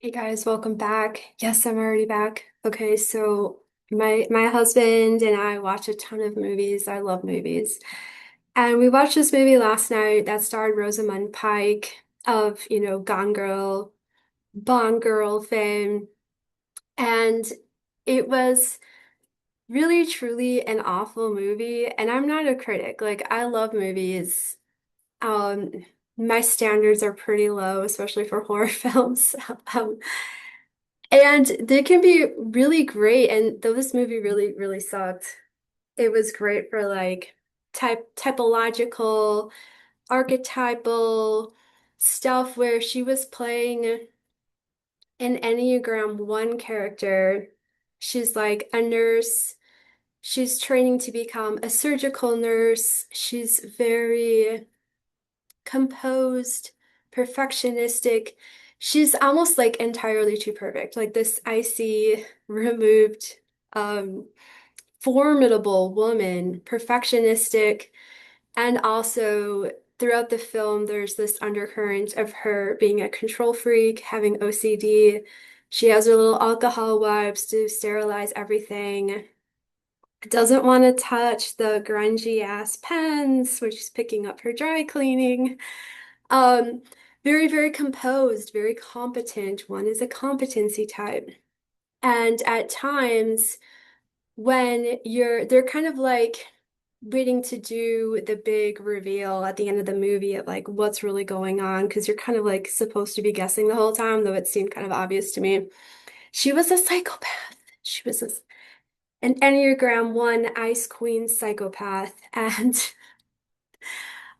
Hey guys, welcome back. Yes, I'm already back. Okay, so my husband and I watch a ton of movies. I love movies. And we watched this movie last night that starred Rosamund Pike of, Gone Girl, Bond Girl fame. And it was really truly an awful movie. And I'm not a critic. Like I love movies. Um, my standards are pretty low, especially for horror films. Um, And they can be really great. And though this movie really, really sucked, it was great for like typological, archetypal stuff where she was playing an Enneagram 1 character. She's like a nurse. She's training to become a surgical nurse. She's very composed, perfectionistic. She's almost like entirely too perfect, like this icy, removed, um, formidable woman, perfectionistic, and also throughout the film, there's this undercurrent of her being a control freak, having OCD. She has her little alcohol wipes to sterilize everything. Doesn't want to touch the grungy ass pens when she's picking up her dry cleaning. Um, Very, very composed, very competent. One is a competency type. And at times when they're kind of like waiting to do the big reveal at the end of the movie of like what's really going on, because you're kind of like supposed to be guessing the whole time, though it seemed kind of obvious to me. She was a psychopath. She was an Enneagram 1 Ice Queen psychopath. And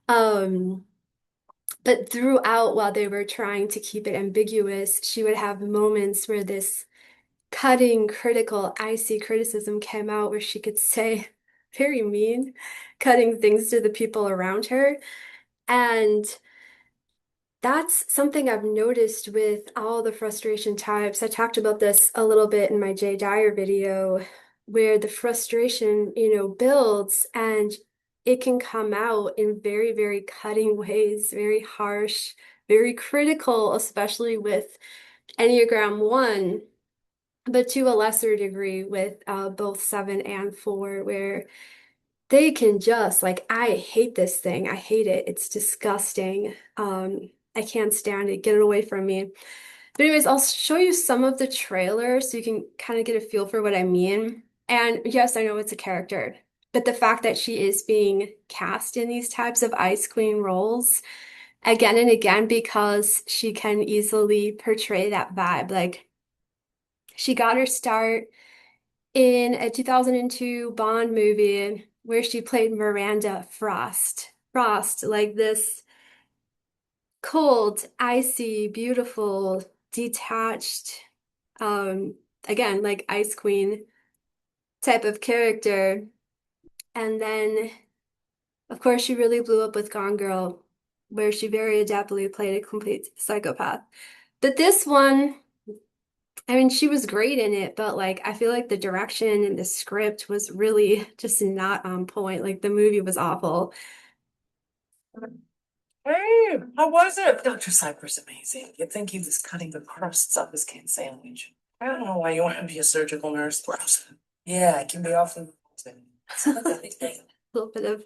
um but throughout, while they were trying to keep it ambiguous, she would have moments where this cutting, critical, icy criticism came out where she could say very mean, cutting things to the people around her. And that's something I've noticed with all the frustration types. I talked about this a little bit in my Jay Dyer video, where the frustration, builds and it can come out in very, very cutting ways, very harsh, very critical, especially with Enneagram 1, but to a lesser degree with both 7 and 4, where they can just like, I hate this thing. I hate it. It's disgusting. I can't stand it. Get it away from me. But anyways, I'll show you some of the trailers so you can kind of get a feel for what I mean. And yes, I know it's a character, but the fact that she is being cast in these types of Ice Queen roles again and again because she can easily portray that vibe. Like she got her start in a 2002 Bond movie where she played Miranda Frost. Frost, like this cold, icy, beautiful, detached, um, again, like Ice Queen type of character. And then, of course, she really blew up with Gone Girl, where she very adeptly played a complete psychopath. But this one, I mean, she was great in it, but like I feel like the direction and the script was really just not on point. Like the movie was awful. Hey, how was it? Dr. Cypher's amazing. You'd think he was cutting the crusts off his canned sandwich. I don't know why you want to be a surgical nurse. Gross. Yeah, it can be awfully revolting. It's not that big thing. A little bit of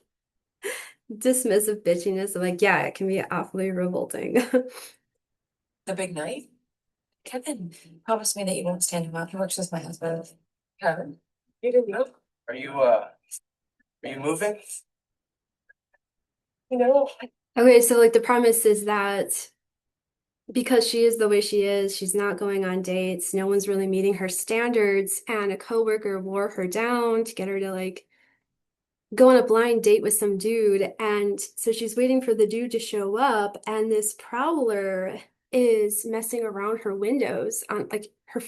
dismissive bitchiness of like, yeah, it can be awfully revolting. The big night? Kevin promised me that you won't stand him up. He works with my husband. Kevin? You didn't know? Are you moving? You know, Okay, so like the premise is that because she is the way she is, she's not going on dates, no one's really meeting her standards, and a coworker wore her down to get her to like go on a blind date with some dude. And so she's waiting for the dude to show up, and this prowler is messing around her windows on like her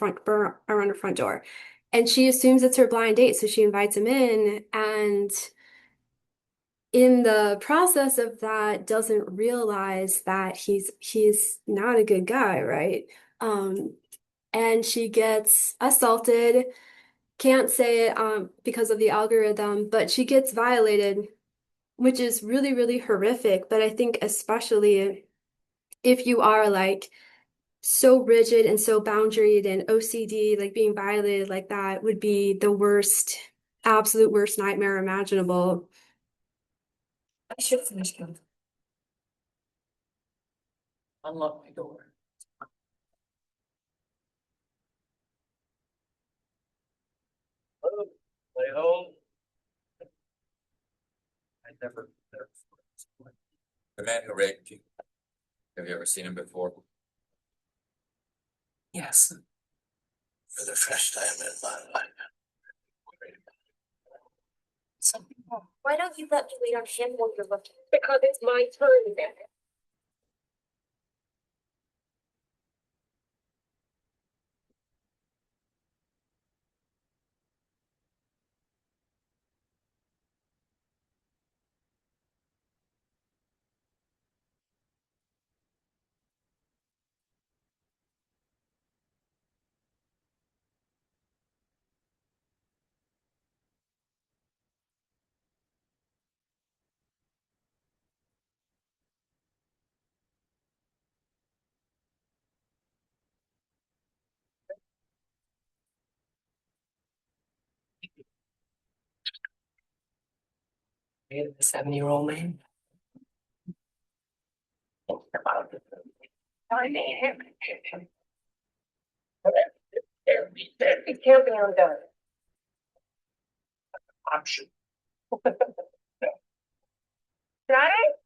around her front door. And she assumes it's her blind date, so she invites him in, and in the process of that doesn't realize that he's not a good guy, right? Um, and she gets assaulted, can't say it because of the algorithm, but she gets violated, which is really, really horrific. But I think especially if you are like so rigid and so boundaried and OCD, like being violated like that would be the worst, absolute worst nightmare imaginable. I should finish going. Unlock my door. Oh, play home. I never. The Man Who Raped You. Have you ever seen him before? Yes. For the first time in my life. Why don't you let me wait on him while you're looking? Because it's my turn then. The 7-year-old man. I made him. It can't be undone. Option. Got it?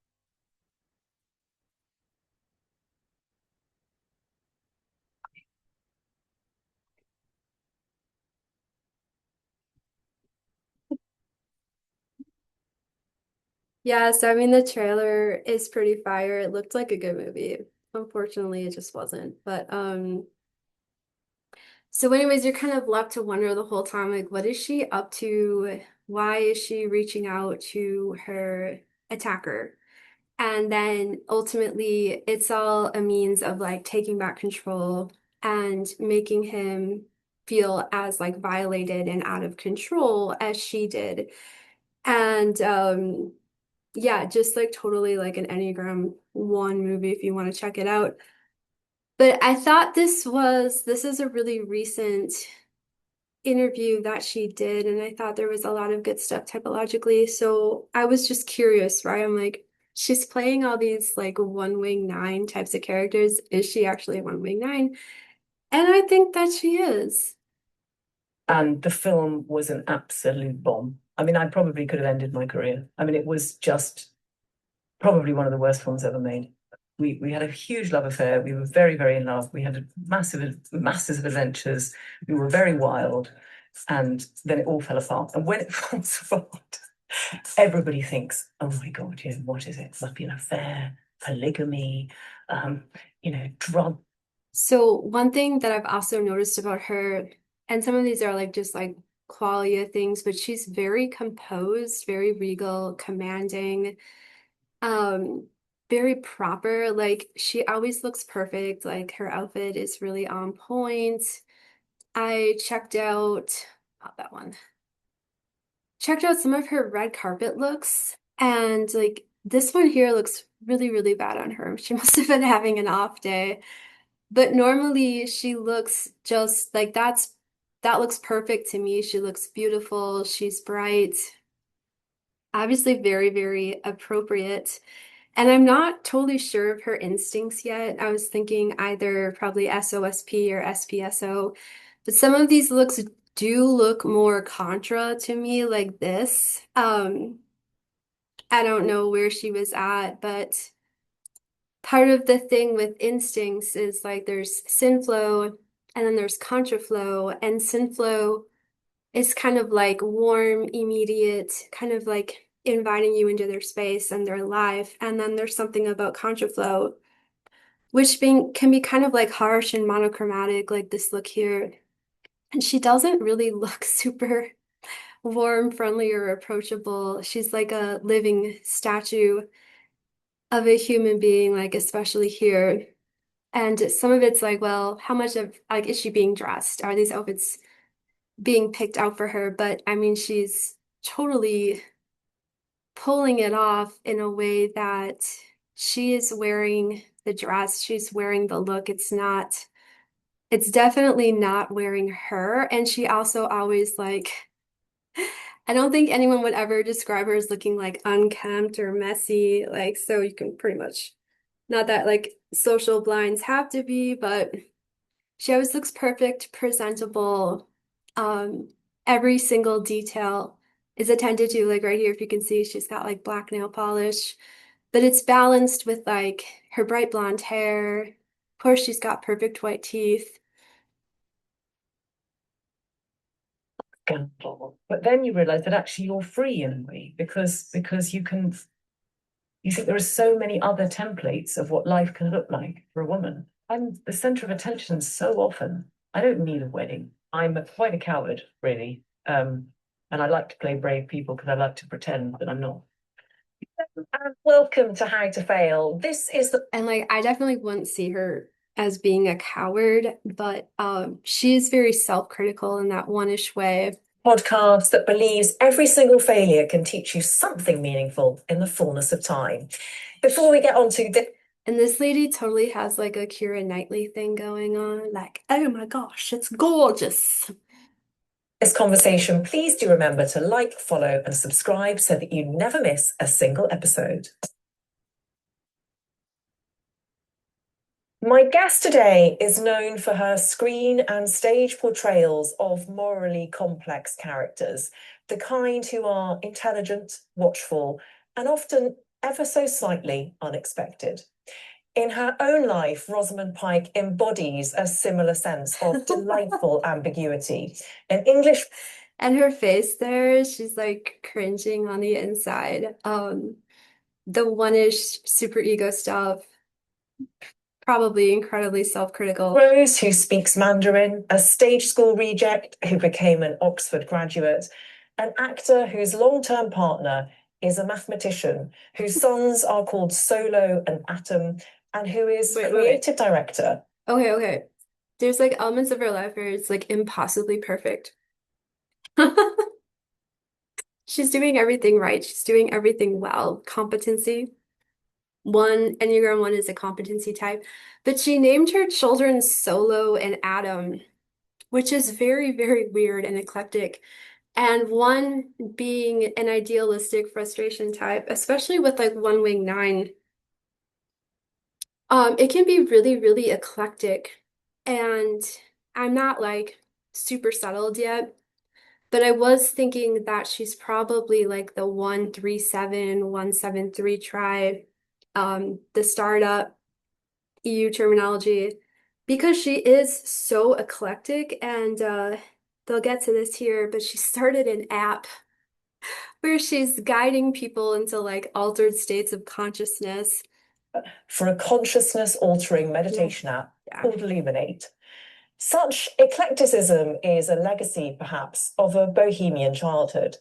Yeah, so I mean the trailer is pretty fire. It looked like a good movie. Unfortunately, it just wasn't. But so anyways, you're kind of left to wonder the whole time, like, what is she up to? Why is she reaching out to her attacker? And then ultimately, it's all a means of like taking back control and making him feel as like violated and out of control as she did. And yeah, just like totally like an Enneagram 1 movie if you want to check it out. But I thought this is a really recent interview that she did, and I thought there was a lot of good stuff typologically. So I was just curious, right? I'm like, she's playing all these like one wing nine types of characters. Is she actually a one wing nine? And I think that she is. And the film was an absolute bomb. I mean, I probably could have ended my career. I mean, it was just probably one of the worst films ever made. We had a huge love affair. We were very, very in love. We had masses of adventures. We were very wild. And then it all fell apart. And when it falls apart, everybody thinks, oh my God, what is it? Must be an affair, polygamy, drug. So one thing that I've also noticed about her, and some of these are like just like qualia things, but she's very composed, very regal, commanding, um, very proper. Like she always looks perfect. Like her outfit is really on point. I checked out that one. Checked out some of her red carpet looks, and like this one here looks really, really bad on her. She must have been having an off day. But normally she looks just like that looks perfect to me. She looks beautiful. She's bright. Obviously very, very appropriate. And I'm not totally sure of her instincts yet. I was thinking either probably SOSP or SPSO, but some of these looks do look more contra to me like this. I don't know where she was at, but part of the thing with instincts is like there's synflow and then there's contraflow, and synflow is kind of like warm, immediate, kind of like inviting you into their space and their life. And then there's something about contraflow, which being can be kind of like harsh and monochromatic, like this look here. And she doesn't really look super warm, friendly, or approachable. She's like a living statue of a human being, like especially here. And some of it's like, well, how much of like is she being dressed? Are these outfits being picked out for her? But I mean, she's totally pulling it off in a way that she is wearing the dress she's wearing, the look. It's definitely not wearing her. And she also always like, I don't think anyone would ever describe her as looking like unkempt or messy. Like, so you can pretty much, not that like social blinds have to be, but she always looks perfect, presentable. Um, every single detail is attended to. Like right here, if you can see, she's got like black nail polish, but it's balanced with like her bright blonde hair. Of course, she's got perfect white teeth. Scandal. But then you realize that actually you're free in a way because you think there are so many other templates of what life can look like for a woman. I'm the center of attention so often. I don't need a wedding. I'm quite a coward, really. And I like to play brave people because I like to pretend that I'm not. And welcome to How to Fail. This is the And like I definitely wouldn't see her as being a coward, but she's very self-critical in that one-ish way. podcast that believes every single failure can teach you something meaningful in the fullness of time. Before we get on to this, And this lady totally has like a Keira Knightley thing going on. Like, oh my gosh, it's gorgeous. conversation, please do remember to like, follow, and subscribe so that you never miss a single episode. My guest today is known for her screen and stage portrayals of morally complex characters, the kind who are intelligent, watchful, and often ever so slightly unexpected. In her own life, Rosamund Pike embodies a similar sense of delightful ambiguity. An English And her face there, she's like cringing on the inside. The one-ish super ego stuff, probably incredibly self-critical. Rose, who speaks Mandarin, a stage school reject who became an Oxford graduate, an actor whose long-term partner is a mathematician, whose sons are called Solo and Atom, and who is creative director. Okay. There's like elements of her life where it's like impossibly perfect. She's doing everything right. She's doing everything well. Competency. One, Enneagram 1 is a competency type. But she named her children Solo and Atom, which is very, very weird and eclectic. And one being an idealistic frustration type, especially with like one wing nine, it can be really, really eclectic. And I'm not like super settled yet, but I was thinking that she's probably like the 137, 173 tribe, the startup EU terminology, because she is so eclectic and they'll get to this here, but she started an app where she's guiding people into like altered states of consciousness. For a consciousness altering meditation app called Illuminate. Such eclecticism is a legacy, perhaps, of a bohemian childhood.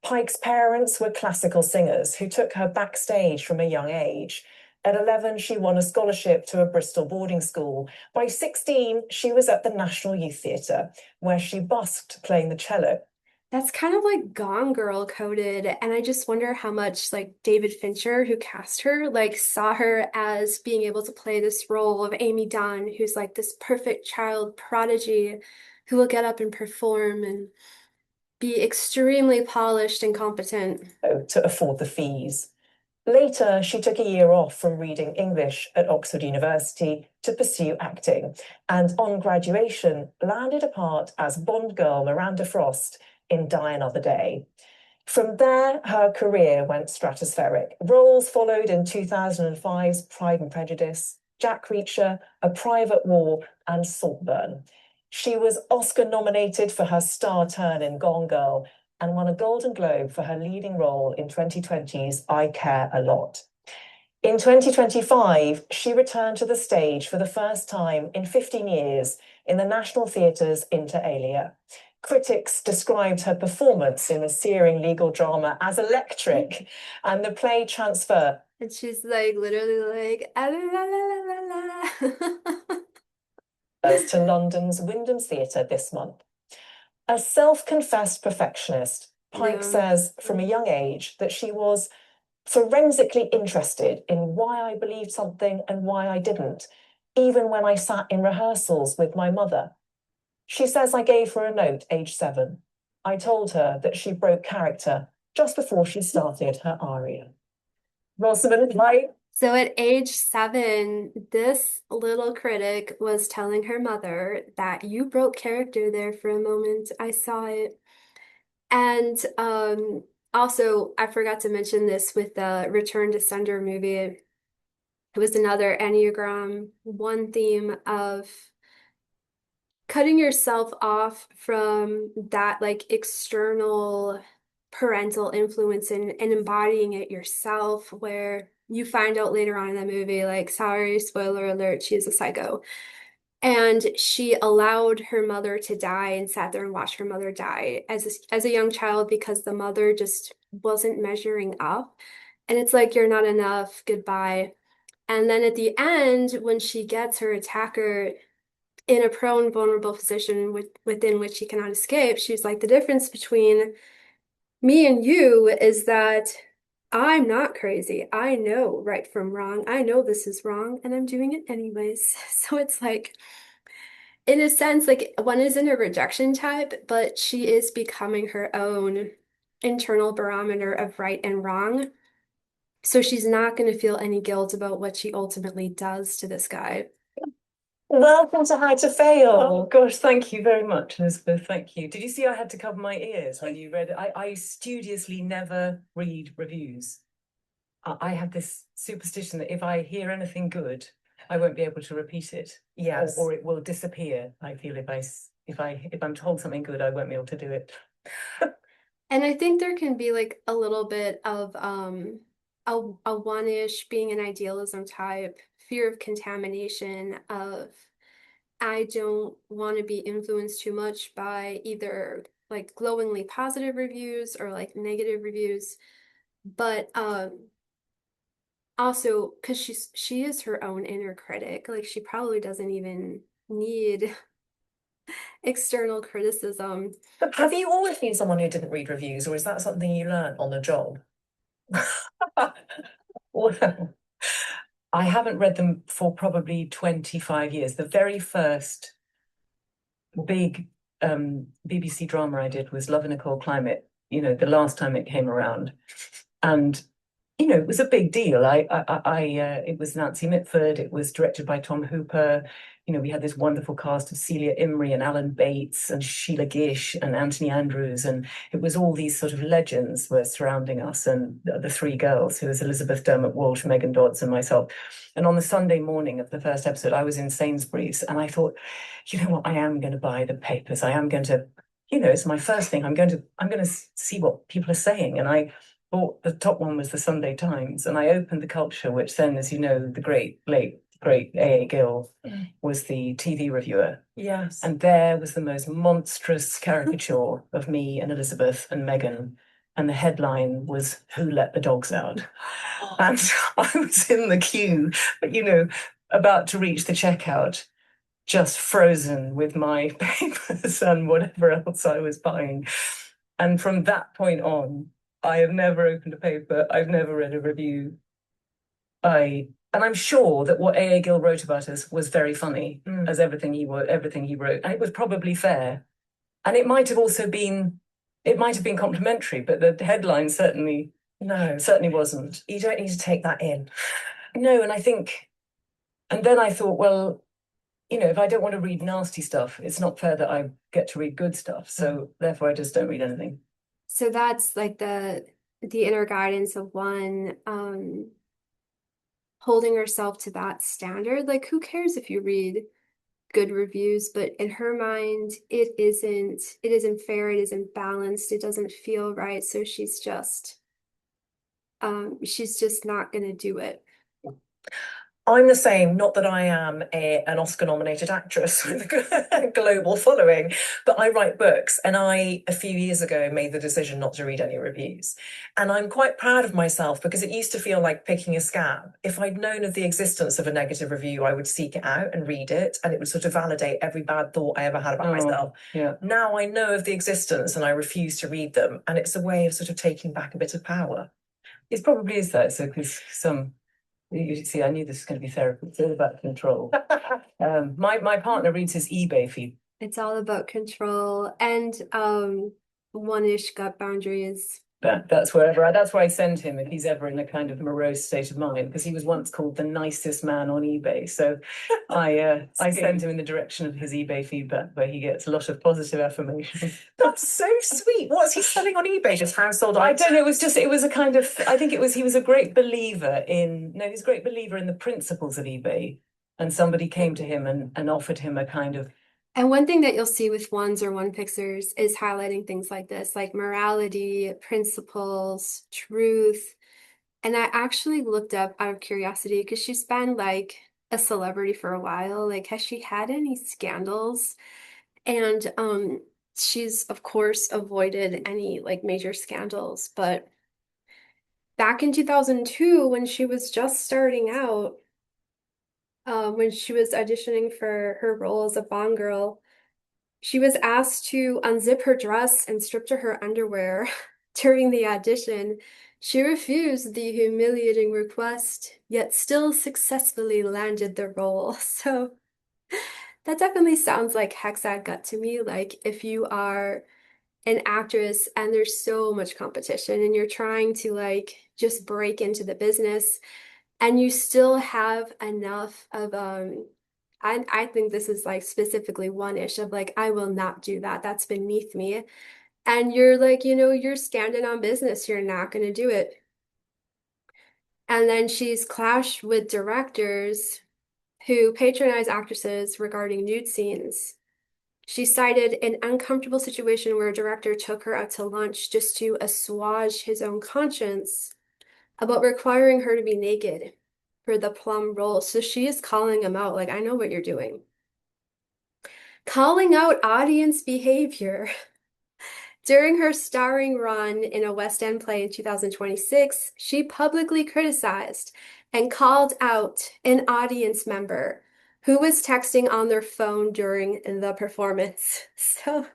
Pike's parents were classical singers who took her backstage from a young age. At 11, she won a scholarship to a Bristol boarding school. By 16, she was at the National Youth Theatre, where she busked playing the cello. That's kind of like Gone Girl coded, and I just wonder how much like David Fincher, who cast her, like saw her as being able to play this role of Amy Dunn, who's like this perfect child prodigy who will get up and perform and be extremely polished and competent. To afford the fees. Later, she took a year off from reading English at Oxford University to pursue acting, and on graduation, landed a part as Bond girl Miranda Frost in Die Another Day. From there, her career went stratospheric. Roles followed in 2005's Pride and Prejudice, Jack Reacher, A Private War, and Saltburn. She was Oscar nominated for her star turn in Gone Girl and won a Golden Globe for her leading role in 2020's I Care a Lot. In 2025, she returned to the stage for the first time in 15 years in the National Theatre's Inter Alia. Critics described her performance in the searing legal drama as electric, and the play transfer. And she's like literally like, ah, la, la, la, la, la. To London's Wyndham Theatre this month. A self-confessed perfectionist, Pike says from a young age that she was forensically interested in why I believed something and why I didn't, even when I sat in rehearsals with my mother. She says I gave her a note age 7. I told her that she broke character just before she started her aria. Rosamund, right? So at age 7, this little critic was telling her mother that you broke character there for a moment. I saw it. And also, I forgot to mention this with the Return to Sender movie. It was another Enneagram 1 theme of cutting yourself off from that like external parental influence and embodying it yourself, where you find out later on in the movie, like, sorry, spoiler alert, she is a psycho. And she allowed her mother to die and sat there and watched her mother die as a young child because the mother just wasn't measuring up. And it's like, you're not enough, goodbye. And then at the end, when she gets her attacker in a prone, vulnerable position within which he cannot escape, she's like, the difference between me and you is that I'm not crazy. I know right from wrong. I know this is wrong, and I'm doing it anyways. So it's like, in a sense, like one is in a rejection type, but she is becoming her own internal barometer of right and wrong. So she's not going to feel any guilt about what she ultimately does to this guy. Welcome to How to Fail. Oh gosh, thank you very much, Elizabeth. Thank you. Did you see I had to cover my ears when you read it? I studiously never read reviews. I have this superstition that if I hear anything good, I won't be able to repeat it. Yes. Or it will disappear. I feel if I'm told something good, I won't be able to do it. And I think there can be like a little bit of a one-ish being an idealism type, fear of contamination of I don't want to be influenced too much by either like glowingly positive reviews or like negative reviews. But also because she is her own inner critic, like she probably doesn't even need external criticism. Have you always been someone who didn't read reviews, or is that something you learned on the job? Well, I haven't read them for probably 25 years. The very first big BBC drama I did was Love in a Cold Climate, the last time it came around. And it was a big deal. It was Nancy Mitford. It was directed by Tom Hooper. We had this wonderful cast of Celia Imrie and Alan Bates and Sheila Gish and Anthony Andrews, and it was all these sort of legends were surrounding us and the 3 girls, who was Elizabeth Dermot Walsh, Megan Dodds, and myself. And on the Sunday morning of the first episode, I was in Sainsbury's, and I thought, you know what, I am going to buy the papers. I am going to, it's my first thing. I'm going to see what people are saying, and I bought the top one was the Sunday Times, and I opened the Culture, which then, as you know, the great A.A. Gill was the TV reviewer. Yes. And there was the most monstrous caricature of me and Elizabeth and Megan. And the headline was "Who Let the Dogs Out?" And I was in the queue, about to reach the checkout, just frozen with my papers and whatever else I was buying. And from that point on, I have never opened a paper. I've never read a review. And I'm sure that what A.A. Gill wrote about us was very funny, as everything he wrote, and it was probably fair. And it might have been complimentary, but the headline certainly wasn't. You don't need to take that in. No, and then I thought, well, if I don't want to read nasty stuff, it's not fair that I get to read good stuff. So therefore, I just don't read anything. So that's like the inner guidance of one holding herself to that standard. Like, who cares if you read good reviews? But in her mind, it isn't fair, it isn't balanced, it doesn't feel right. So she's just not gonna do it. I'm the same, not that I am an Oscar-nominated actress with a global following, but I write books, and a few years ago, made the decision not to read any reviews. And I'm quite proud of myself, because it used to feel like picking a scab. If I'd known of the existence of a negative review, I would seek it out and read it, and it would sort of validate every bad thought I ever had about myself. Yeah. Now I know of the existence, and I refuse to read them, and it's a way of sort of taking back a bit of power. It probably is that. So, because you should see, I knew this was going to be therapy. It's all about control. My partner reads his eBay feed. It's all about control and one-ish gut boundaries. That's where I send him if he's ever in a kind of morose state of mind, because he was once called the nicest man on eBay. So I send him in the direction of his eBay feedback, where he gets a lot of positive affirmation. That's so sweet. What's he selling on eBay? Just household I items? don't know. It was a kind of. I think he was a great believer in. No, he's a great believer in the principles of eBay, and somebody came to him and offered him a kind of. And one thing that you'll see with ones or one fixers is highlighting things like this, like morality, principles, truth. And I actually looked up out of curiosity because she's been like a celebrity for a while. Like, has she had any scandals? And she's of course avoided any like major scandals, but back in 2002 when she was just starting out, when she was auditioning for her role as a Bond girl, she was asked to unzip her dress and strip to her underwear during the audition. She refused the humiliating request, yet still successfully landed the role. So that definitely sounds like Hexad Gut to me. Like if you are an actress and there's so much competition and you're trying to like just break into the business and you still have enough of I think this is like specifically one-ish of like I will not do that. That's beneath me. And you're like, you're standing on business. You're not going to do it. And then she's clashed with directors who patronize actresses regarding nude scenes. She cited an uncomfortable situation where a director took her out to lunch just to assuage his own conscience about requiring her to be naked for the plum role. So she is calling him out, like, I know what you're doing. Calling out audience behavior. During her starring run in a West End play in 2026, she publicly criticized and called out an audience member who was texting on their phone during the performance. So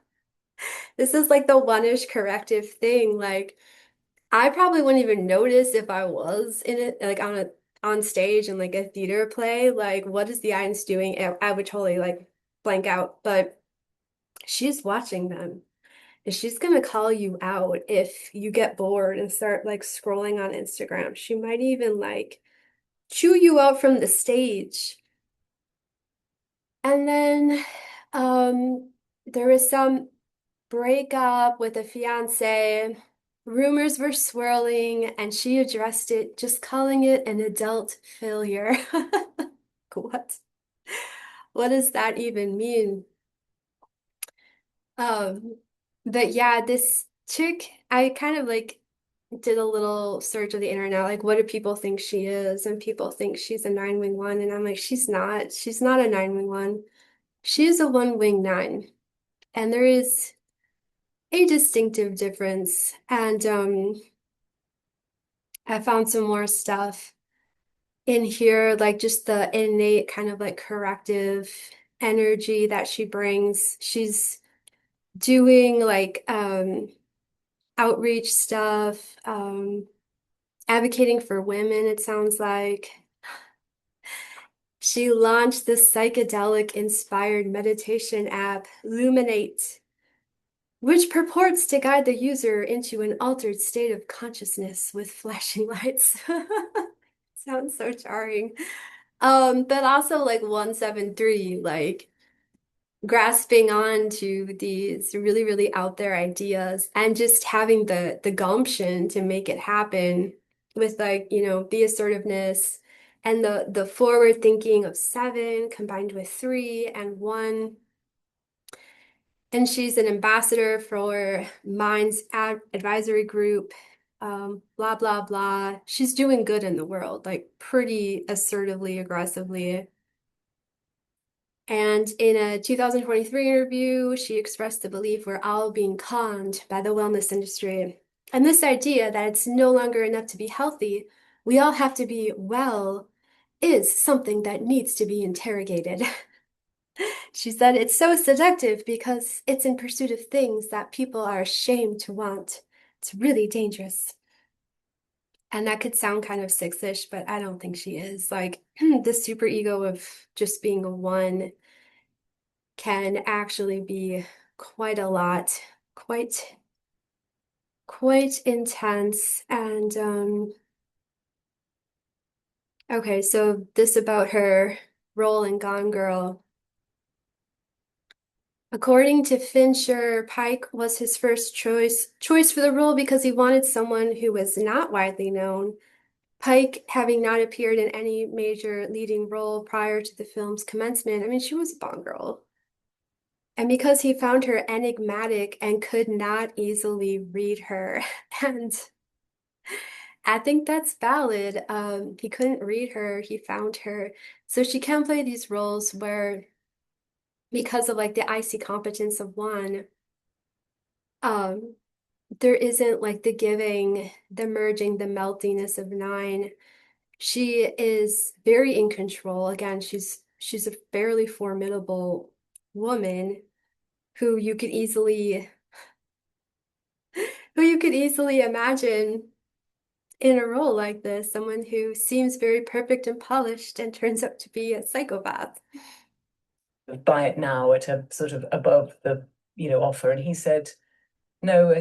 this is like the one-ish corrective thing. Like I probably wouldn't even notice if I was in it, like on stage in like a theater play. Like, what is the audience doing? I would totally like blank out. But she's watching them. And she's gonna call you out if you get bored and start like scrolling on Instagram. She might even like chew you out from the stage. And then there was some breakup with a fiance. Rumors were swirling, and she addressed it, just calling it an adult failure. What? What does that even mean? Um, but yeah, this chick, I kind of like did a little search of the internet, like what do people think she is? And people think she's a 9-wing-1, and I'm like, she's not. She's not a 9-wing-1. She is a 1-wing-9. And there is a distinctive difference. And I found some more stuff in here, like just the innate kind of like corrective energy that she brings. She's doing like outreach stuff, advocating for women, it sounds like. She launched the psychedelic inspired meditation app, Luminate, which purports to guide the user into an altered state of consciousness with flashing lights. Sounds so jarring. But also like 173, like grasping on to these really, really out there ideas and just having the gumption to make it happen with like, the assertiveness and the forward thinking of 7 combined with 3 and 1. And she's an ambassador for Minds Advisory Group, blah, blah, blah. She's doing good in the world, like pretty assertively, aggressively. And in a 2023 interview, she expressed the belief we're all being conned by the wellness industry. And this idea that it's no longer enough to be healthy, we all have to be well, is something that needs to be interrogated. She said it's so seductive because it's in pursuit of things that people are ashamed to want. It's really dangerous. And that could sound kind of six-ish, but I don't think she is. Like the super ego of just being a one can actually be quite a lot, quite quite intense. And okay, so this about her role in Gone Girl. According to Fincher, Pike was his first choice for the role because he wanted someone who was not widely known. Pike, having not appeared in any major leading role prior to the film's commencement, I mean, she was a Bond girl. And because he found her enigmatic and could not easily read her. And I think that's valid. He couldn't read her, he found her. So she can play these roles where, because of like the icy competence of one, um, there isn't like the giving, the merging, the meltiness of nine. She is very in control. Again, she's a fairly formidable woman who you could easily imagine in a role like this, someone who seems very perfect and polished and turns out to be a psychopath. Buy it now at a sort of above the, offer. And he said, no,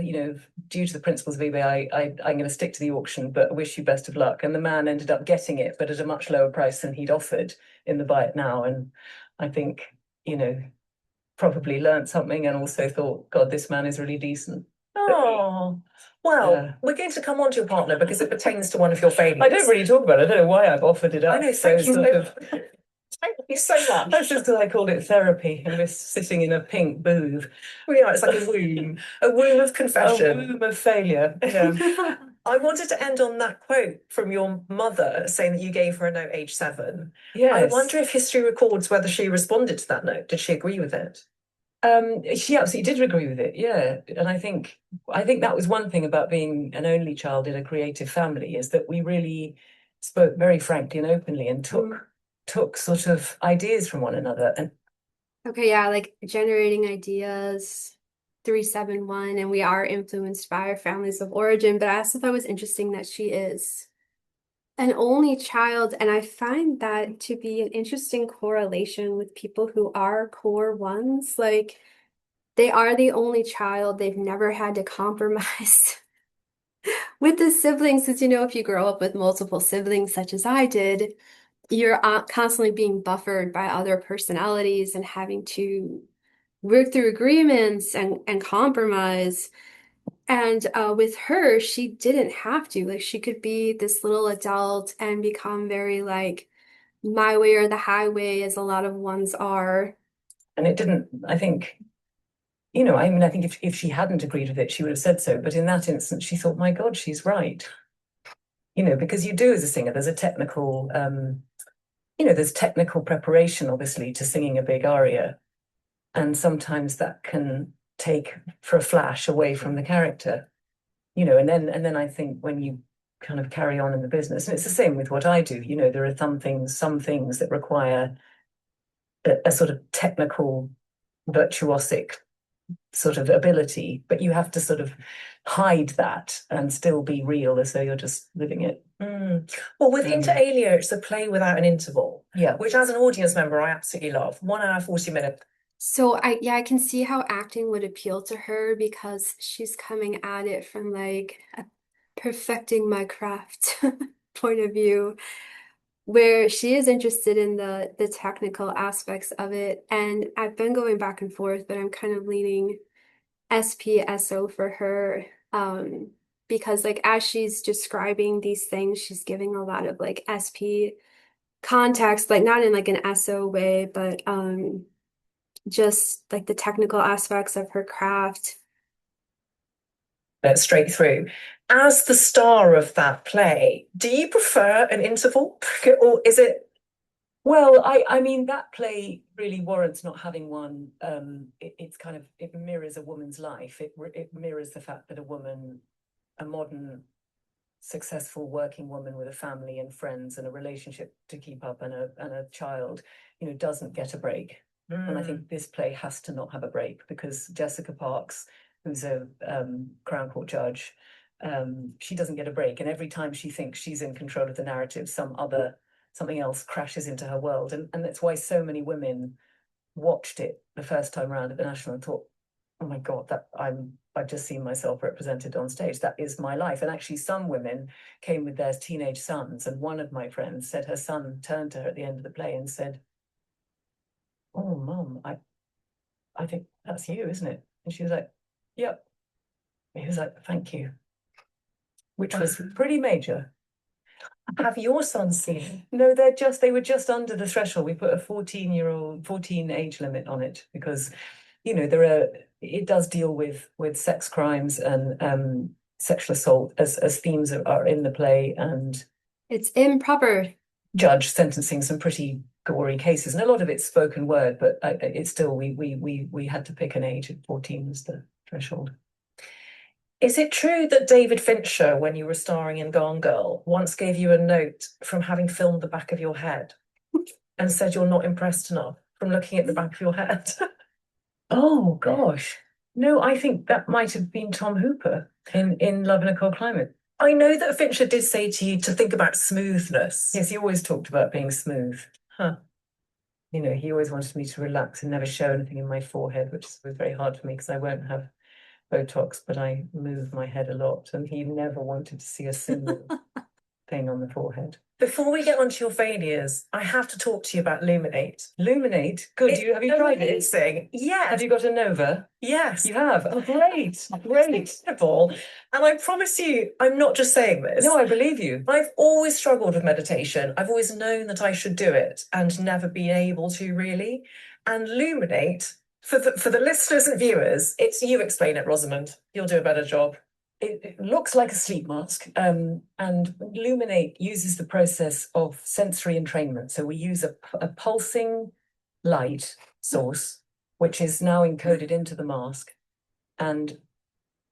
due to the principles of eBay, I'm going to stick to the auction, but I wish you best of luck. And the man ended up getting it, but at a much lower price than he'd offered in the buy it now. And I think, probably learned something and also thought, God, this man is really decent. Oh, well, we're going to come on to your partner because it pertains to one of your failures. I don't really talk about it. I don't know why I've offered it up. I know, thank you. Thank you so much. That's just because I called it therapy and we're sitting in a pink booth. We are, it's like a womb. A womb of confession. A womb of failure. Yeah. I wanted to end on that quote from your mother saying that you gave her a note age 7. Yes. I wonder if history records whether she responded to that note. Did she agree with it? She absolutely did agree with it, yeah. And I think that was one thing about being an only child in a creative family, is that we really spoke very frankly and openly and took sort of ideas from one another. And Okay, yeah, like generating ideas, 371, and we are influenced by our families of origin. But I also thought it was interesting that she is an only child, and I find that to be an interesting correlation with people who are core ones. Like they are the only child, they've never had to compromise with the siblings, because if you grow up with multiple siblings, such as I did, you're constantly being buffered by other personalities and having to work through agreements and compromise. And with her, she didn't have to. Like she could be this little adult and become very like my way or the highway, as a lot of ones are. And it didn't, I think, I think if she hadn't agreed with it, she would have said so. But in that instance, she thought, my God, she's right. Because you do as a singer, there's a technical, there's technical preparation, obviously, to singing a big aria. And sometimes that can take for a flash away from the character, and then I think when you kind of carry on in the business, and it's the same with what I do, there are some things that require a sort of technical, virtuosic sort of ability, but you have to sort of hide that and still be real as though you're just living it. Well, with Inter Alia, it's a play without an interval, which as an audience member, I absolutely love. 1 hour, 40 minutes. So I can see how acting would appeal to her because she's coming at it from like a perfecting my craft point of view, where she is interested in the technical aspects of it. And I've been going back and forth, but I'm kind of leaning SPSO for her. Because like as she's describing these things, she's giving a lot of like SP context, like not in like an SO way, but just like the technical aspects of her craft. Straight through. As the star of that play, do you prefer an interval, or is it? Well, I mean that play really warrants not having one. It mirrors a woman's life. It mirrors the fact that a modern, successful working woman with a family and friends and a relationship to keep up and a child, doesn't get a break. And I think this play has to not have a break because Jessica Parks, who's a Crown Court judge, she doesn't get a break, and every time she thinks she's in control of the narrative, something else crashes into her world, and that's why so many women watched it the first time around at the National and thought, oh my God, I've just seen myself represented on stage. That is my life. And actually, some women came with their teenage sons, and one of my friends said her son turned to her at the end of the play and said, "Oh, Mum, I think that's you, isn't it?" And she was like, "Yep." He was like, "Thank you," which was pretty major. Have your sons seen it? No, they were just under the threshold. We put a 14 age limit on it because, it does deal with sex crimes and sexual assault as themes are in the play, and It's improper. judge sentencing some pretty gory cases, and a lot of it's spoken word, but it's still we had to pick an age, and 14 was the threshold. Is it true that David Fincher, when you were starring in Gone Girl, once gave you a note from having filmed the back of your head and said you're not impressed enough from looking at the back of your head? Oh gosh. No, I think that might have been Tom Hooper in Love in a Cold Climate. I know that Fincher did say to you to think about smoothness. Yes, he always talked about being smooth. Huh. He always wanted me to relax and never show anything in my forehead, which was very hard for me because I won't have Botox, but I move my head a lot, and he never wanted to see a single thing on the forehead. Before we get onto your failures, I have to talk to you about Luminate. Luminate? Good. Have you tried it? Amazing. Yes. Have you got a Nova? Yes. You have? Oh, great. Great. Incredible. And I promise you, I'm not just saying this. No, I believe you. I've always struggled with meditation. I've always known that I should do it and never been able to really. And Luminate, for the listeners and viewers, you explain it, Rosamund. You'll do a better job. It looks like a sleep mask, and Luminate uses the process of sensory entrainment. So we use a pulsing light source, which is now encoded into the mask, and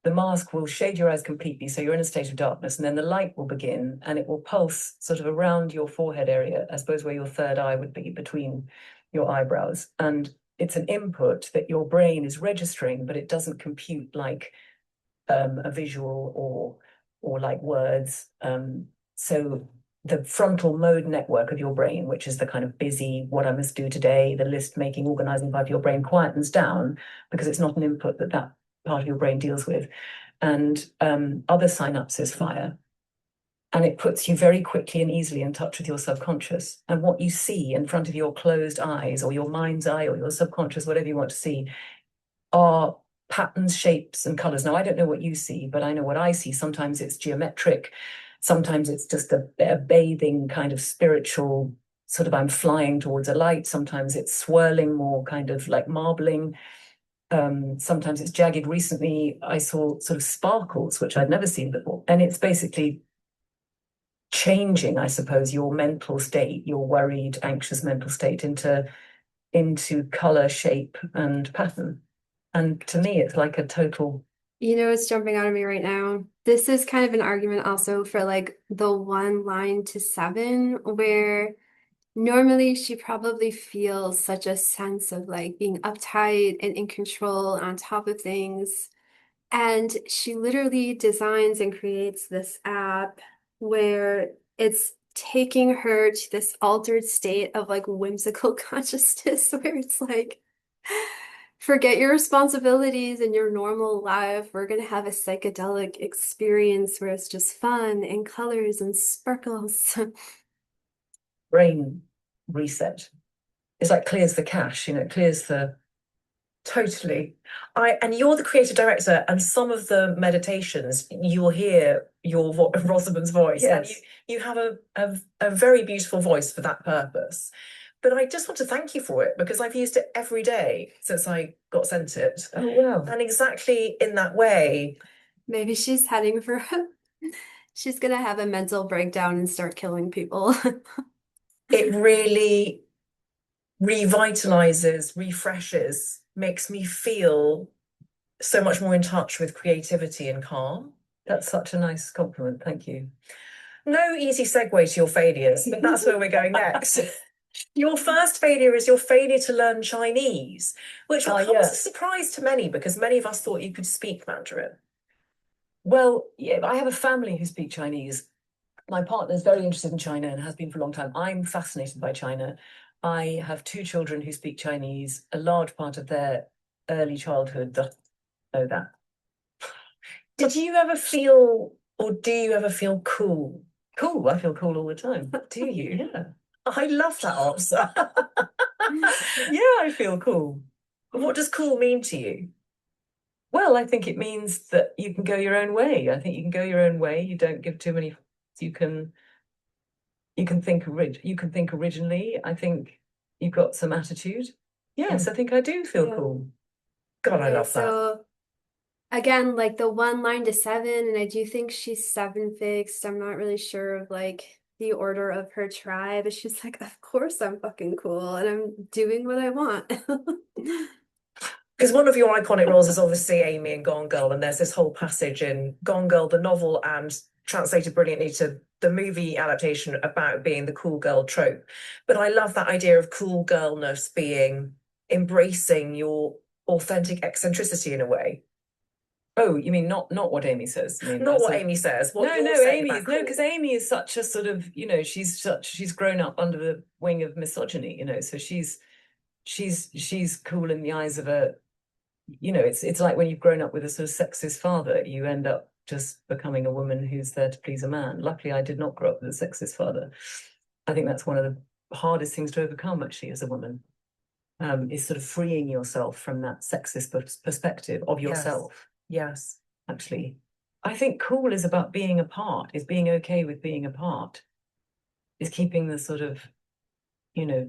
the mask will shade your eyes completely, so you're in a state of darkness, and then the light will begin, and it will pulse sort of around your forehead area, I suppose where your third eye would be, between your eyebrows. And it's an input that your brain is registering, but it doesn't compute like a visual or like words. So the frontal mode network of your brain, which is the kind of busy, what I must do today, the list making, organizing part of your brain, quietens down because it's not an input that part of your brain deals with. And other synapses fire. And it puts you very quickly and easily in touch with your subconscious. And what you see in front of your closed eyes, or your mind's eye, or your subconscious, whatever you want to see, are patterns, shapes, and colors. Now, I don't know what you see, but I know what I see. Sometimes it's geometric. Sometimes it's just a bathing kind of spiritual, sort of I'm flying towards a light. Sometimes it's swirling, more kind of like marbling. Sometimes it's jagged. Recently, I saw sort of sparkles, which I'd never seen before. And it's basically changing, I suppose, your mental state, your worried, anxious mental state into color, shape, and pattern. And to me, it's like a total. It's jumping out of me right now. This is kind of an argument also for like the 1 line to 7, where normally she probably feels such a sense of like being uptight and in control on top of things. And she literally designs and creates this app where it's taking her to this altered state of like whimsical consciousness where it's like, forget your responsibilities in your normal life. We're going to have a psychedelic experience where it's just fun and colors and sparkles. Brain reset. It's like clears the cache, clears the. Totally. And you're the creative director, and some of the meditations you'll hear Rosamund's voice. Yes. And you have a very beautiful voice for that purpose. But I just want to thank you for it because I've used it every day since I got sent it. Oh wow. And exactly in that way. Maybe she's heading for she's gonna have a mental breakdown and start killing people. It really revitalizes, refreshes, makes me feel so much more in touch with creativity and calm. That's such a nice compliment. Thank you. No easy segue to your failures, but that's where we're going next. Your first failure is your failure to learn Chinese, which will come as a surprise to many because many of us thought you could speak Mandarin. Well, yeah, I have a family who speak Chinese. My partner's very interested in China and has been for a long time. I'm fascinated by China. I have two children who speak Chinese. A large part of their early childhood, know that. Did you ever feel, or do you ever feel cool? Cool, I feel cool all the time. Do you? Yeah. I love that answer. Yeah, I feel cool. What does cool mean to you? Well, I think it means that you can go your own way. I think you can go your own way. You don't give too many. You can you can think originally. I think you've got some attitude. Yes, I think I do feel Yeah. cool. God, I Okay, love that. so again, like the one line to seven, and I do think she's seven fixed. I'm not really sure of like the order of her tribe, but she's like, of course I'm fucking cool and I'm doing what I want. Because one of your iconic roles is obviously Amy in Gone Girl, and there's this whole passage in Gone Girl, the novel, and translated brilliantly to the movie adaptation about being the cool girl trope. But I love that idea of cool girlness being embracing your authentic eccentricity in a way. Oh, you mean not what Amy says? I mean, Not what sort of- Amy says, what No, you're no, saying Amy about is no, cool. because Amy is such a sort of, she's grown up under the wing of misogyny, so she's cool in the eyes of a, it's like when you've grown up with a sort of sexist father, you end up just becoming a woman who's there to please a man. Luckily, I did not grow up with a sexist father. I think that's one of the hardest things to overcome, actually, as a woman, is sort of freeing yourself from that sexist perspective of yourself. Yes. Actually, I think cool is about being apart, is being okay with being apart, is keeping the sort of,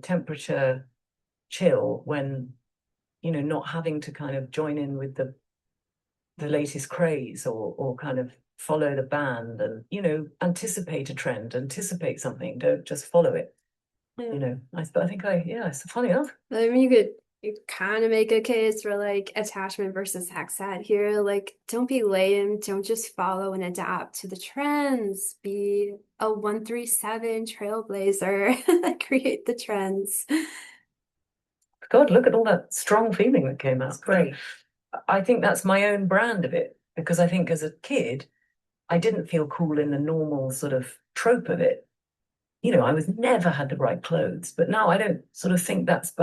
temperature chill when, not having to kind of join in with the latest craze or kind of follow the band and, anticipate a trend, anticipate something, don't just follow it. Yeah. I think it's funny enough. I mean, you kind of make a case for like attachment versus hexad here. Like, don't be lame. Don't just follow and adapt to the trends. Be a 137 trailblazer. Create the trends. God, look at all that strong feeling that came out. Great. I think that's my own brand of it because I think as a kid, I didn't feel cool in the normal sort of trope of it. I was never had the right clothes, but now I don't sort of think that's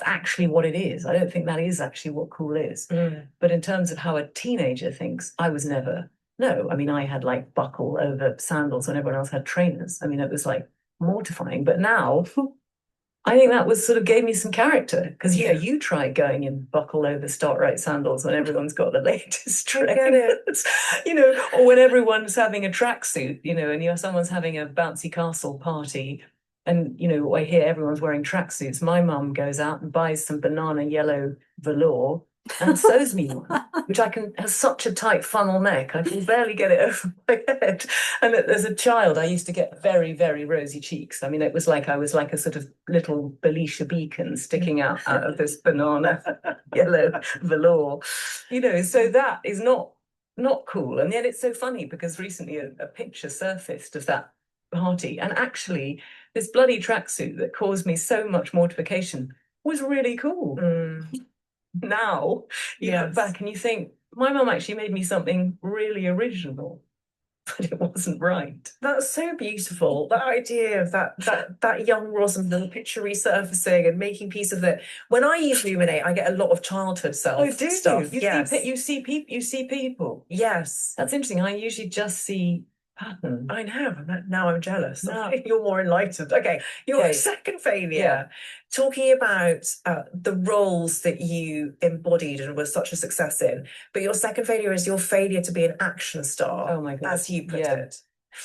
actually what it is. I don't think that is actually what cool is. But in terms of how a teenager thinks, I was never, no. I mean, I had like buckle over sandals when everyone else had trainers. I mean, it was like mortifying. But now I think that was sort of gave me some character because you try going in buckle over start right sandals when everyone's got the latest trainers, or when everyone's having a tracksuit, and someone's having a bouncy castle party, and I hear everyone's wearing tracksuits. My mum goes out and buys some banana yellow velour and sews me one, which has such a tight funnel neck, I can barely get it over my head. And as a child, I used to get very, very rosy cheeks. I mean, it was like I was like a sort of little Belisha beacon sticking out of this banana yellow velour, so that is not cool. And yet it's so funny because recently a picture surfaced of that party, and actually this bloody tracksuit that caused me so much mortification was really cool. Now you look back and you think, my mum actually made me something really original, but it wasn't right. That's so beautiful. That idea of that young Rosamund, the picture resurfacing and making peace of it. When I use Luminate, I get a lot of childhood self stuff. You see people. Yes. That's interesting. I usually just see pattern. I know. Now I'm jealous. No. You're more enlightened. Okay. Your second failure, talking about the roles that you embodied and were such a success in, but your second failure is your failure to be an action star. Oh my God. As you put it.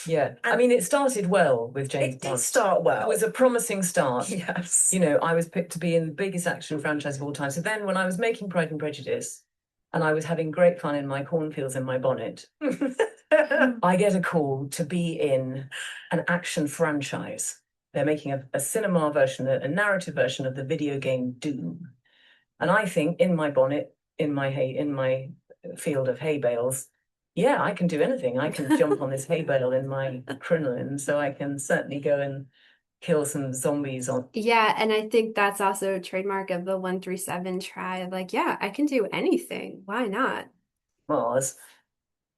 Yeah. I mean, it started well with James It Bond. did start well. It was a promising start. Yes. I was picked to be in the biggest action franchise of all time. So then when I was making Pride and Prejudice and I was having great fun in my cornfields in my bonnet, I get a call to be in an action franchise. They're making a cinema version, a narrative version of the video game Doom. And I think in my bonnet, in my field of hay bales, yeah, I can do anything. I can jump on this hay bale in my crinoline, so I can certainly go and kill some zombies on. Yeah, and I think that's also a trademark of the 137 tribe. Like, yeah, I can do anything. Why not? Mars.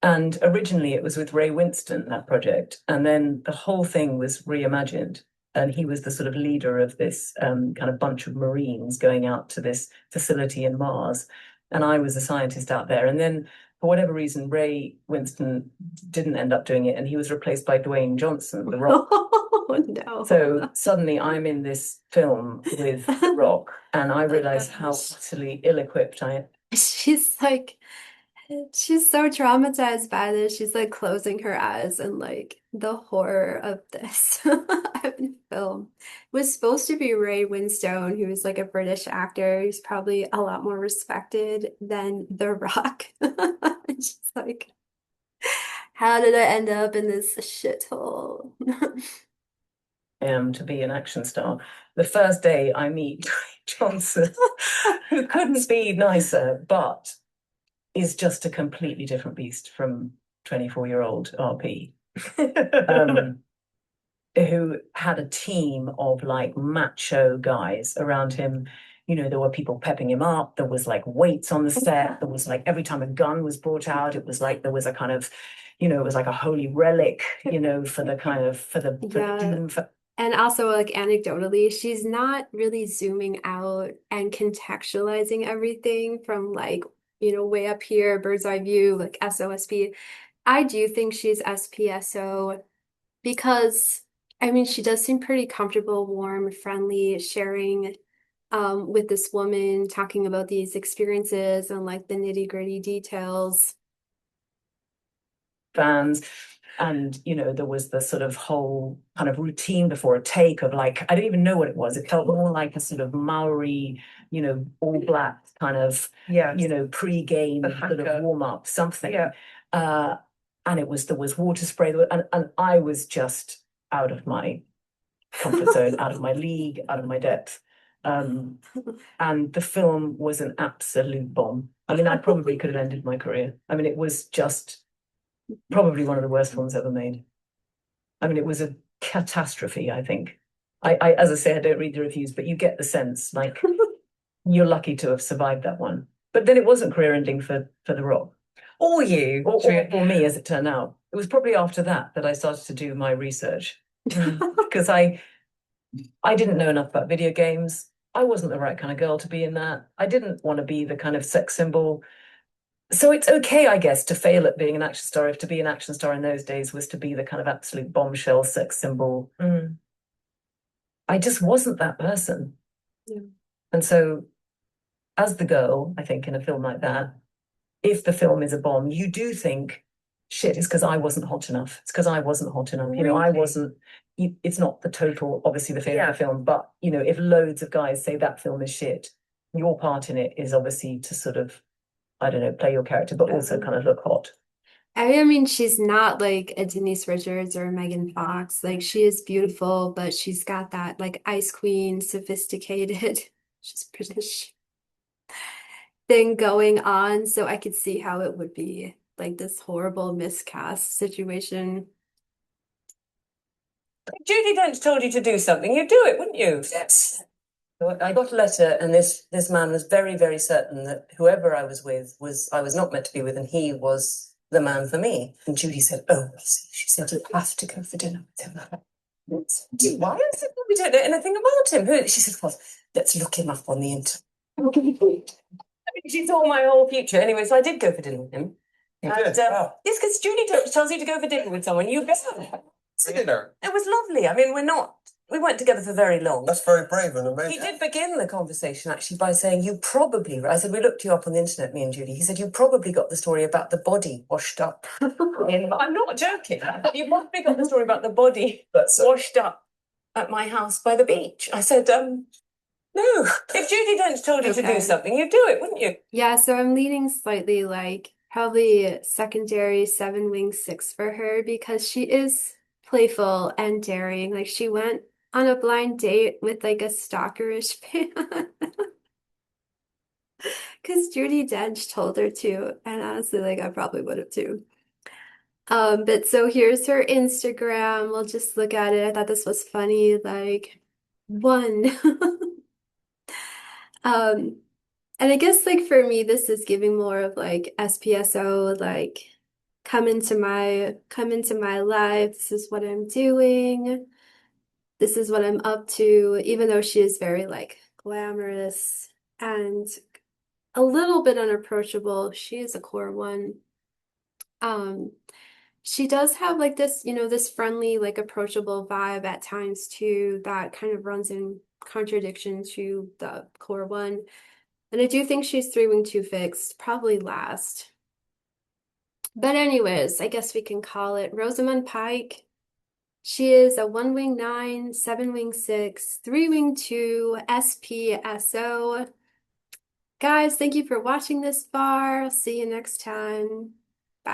And originally it was with Ray Winston, that project. And then the whole thing was reimagined. And he was the sort of leader of this kind of bunch of Marines going out to this facility in Mars. And I was a scientist out there. And then, for whatever reason, Ray Winston didn't end up doing it. And he was replaced by Dwayne Johnson, The Rock. Oh no. So suddenly I'm in this film with The Rock. And I realized how utterly ill-equipped I am. She's like, she's so traumatized by this. She's like closing her eyes and like the horror of this film. It was supposed to be Ray Winstone, who was like a British actor. He's probably a lot more respected than The Rock. She's like, how did I end up in this shithole? To be an action star. The first day I meet Johnson, who couldn't be nicer, but is just a completely different beast from 24-year-old RP, who had a team of like macho guys around him. You know, there were people pepping him up. There was like weights on the set. There was like every time a gun was brought out, it was like there was a kind of, you know, it was like a holy relic, you know, for the kind of for the doom. And also, like anecdotally, she's not really zooming out and contextualizing everything from like, you know, way up here, bird's eye view, like SOSP. I do think she's SPSO because, I mean, she does seem pretty comfortable, warm, friendly, sharing with this woman, talking about these experiences and like the nitty-gritty details. Fans. And, you know, there was the sort of whole kind of routine before a take of like, I don't even know what it was. It felt more like a sort of Maori, you know, all black kind of, you know, pre-game sort of warm up, something. And there was water spray, and I was just out of my comfort zone, out of my league, out of my depth. And the film was an absolute bomb. I mean, I probably could have ended my career. I mean, it was just probably one of the worst films ever made. I mean, it was a catastrophe, I think. As I say, I don't read the reviews, but you get the sense like you're lucky to have survived that one. But then it wasn't career ending for The Rock. Or you. Or me, as it turned out. It was probably after that I started to do my research. Because I didn't know enough about video games. I wasn't the right kind of girl to be in that. I didn't want to be the kind of sex symbol. So it's okay, I guess, to fail at being an action star if to be an action star in those days was to be the kind of absolute bombshell sex symbol. I just wasn't that person. And so, as the girl, I think in a film like that, if the film is a bomb, you do think, shit, it's because I wasn't hot enough. It's because I wasn't hot enough. You know, I wasn't. It's not the total, obviously, the failure of the film, but you know, if loads of guys say that film is shit, your part in it is obviously to sort of, I don't know, play your character, but also kind of look hot. I mean, she's not like a Denise Richards or a Megan Fox. Like, she is beautiful, but she's got that like Ice Queen, sophisticated, she's British thing going on. So I could see how it would be like this horrible miscast situation. If Judy Dench told you to do something, you'd do it, wouldn't you? Yes. I got a letter, and this man was very, very certain that whoever I was with I was not meant to be with, and he was the man for me. And Judy said, "Oh, she said you have to go for dinner with him." Why? I said, "We don't know anything about him." She said, "Well, let's look him up on the internet." I mean, she saw my whole future anyway, so I did go for dinner with him. Yes, because Judy tells you to go for dinner with someone, you go. Dinner. It was lovely. I mean, we weren't together for very long. That's very brave and amazing. He did begin the conversation actually by saying, I said, we looked you up on the internet, me and Judy. He said, you probably got the story about the body washed up. I'm not joking. You probably got the story about the body washed up at my house by the beach. I said, no. If Judy Dench told you to do something, you'd do it, wouldn't you? Yeah, so I'm leaning slightly like probably secondary 7-wing-6 for her because she is playful and daring. Like she went on a blind date with like a stalkerish fan. Because Judy Dench told her to, and honestly, like I probably would have too. But so here's her Instagram. We'll just look at it. I thought this was funny. Like one. And I guess like for me, this is giving more of like SPSO, like come into my life. This is what I'm doing. This is what I'm up to, even though she is very like glamorous and a little bit unapproachable. She is a core one. Um, she does have like this, this friendly, like approachable vibe at times too, that kind of runs in contradiction to the core one. And I do think she's 3-wing 2 fixed, probably last. But anyways, I guess we can call it Rosamund Pike. She is a 1-wing 9, 7-wing 6, 3-wing 2, SPSO. Guys, thank you for watching this far. I'll see you next time.